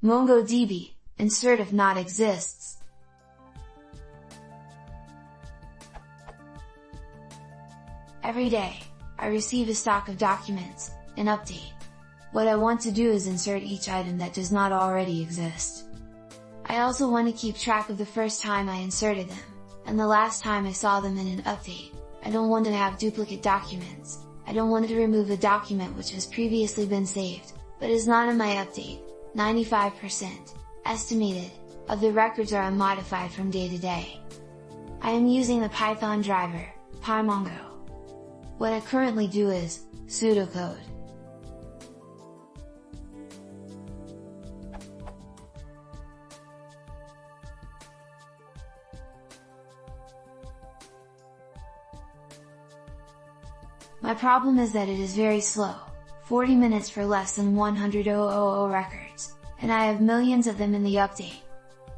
MongoDB, insert if not exists. Every day, I receive a stock of documents, an update. What I want to do is insert each item that does not already exist. I also want to keep track of the first time I inserted them, and the last time I saw them in an update. I don't want to have duplicate documents. I don't want to remove a document which has previously been saved, but is not in my update. 95%, estimated, of the records are unmodified from day to day. I am using the Python driver, pymongo. What I currently do is, pseudocode. My problem is that it is very slow, 40 minutes for less than 100,000 records, and I have millions of them in the update.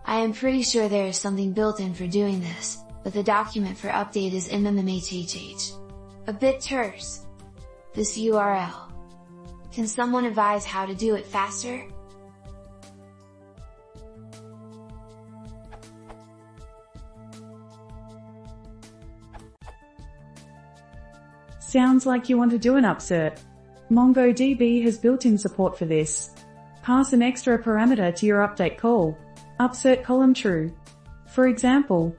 I am pretty sure there is something built in for doing this, but the document for update is mmhhh. A bit terse. This URL. Can someone advise how to do it faster? Sounds like you want to do an upsert. MongoDB has built-in support for this. Pass an extra parameter to your update call. Upsert column true. For example,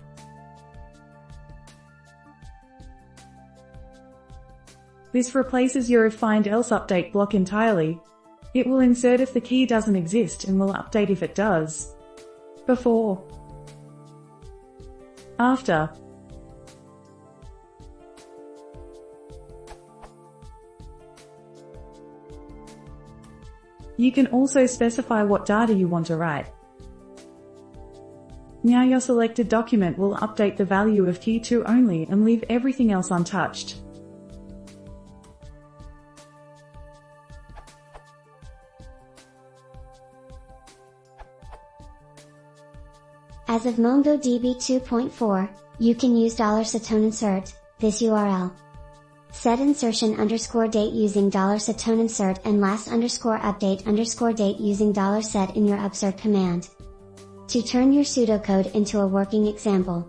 this replaces your if find else update block entirely. It will insert if the key doesn't exist and will update if it does. Before. After. You can also specify what data you want to write. Now your selected document will update the value of key 2 only and leave everything else untouched. As of MongoDB 2.4, you can use $setOnInsert, this URL. Set insertion _date using $setOnInsert and last _update _date using $set in your upsert command. To turn your pseudocode into a working example.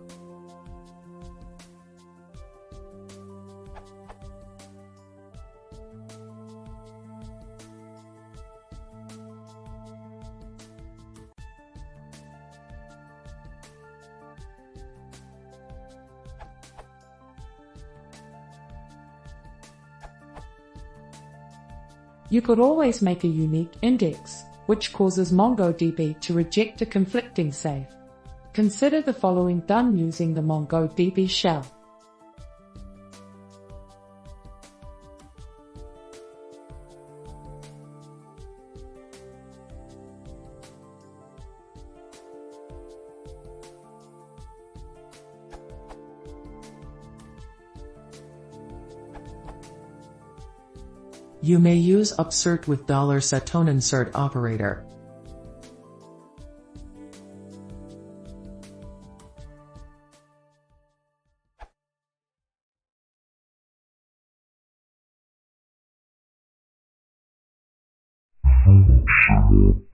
You could always make a unique index, which causes MongoDB to reject a conflicting save. Consider the following done using the MongoDB shell. You may use upsert with $setOnInsert operator. Mongodb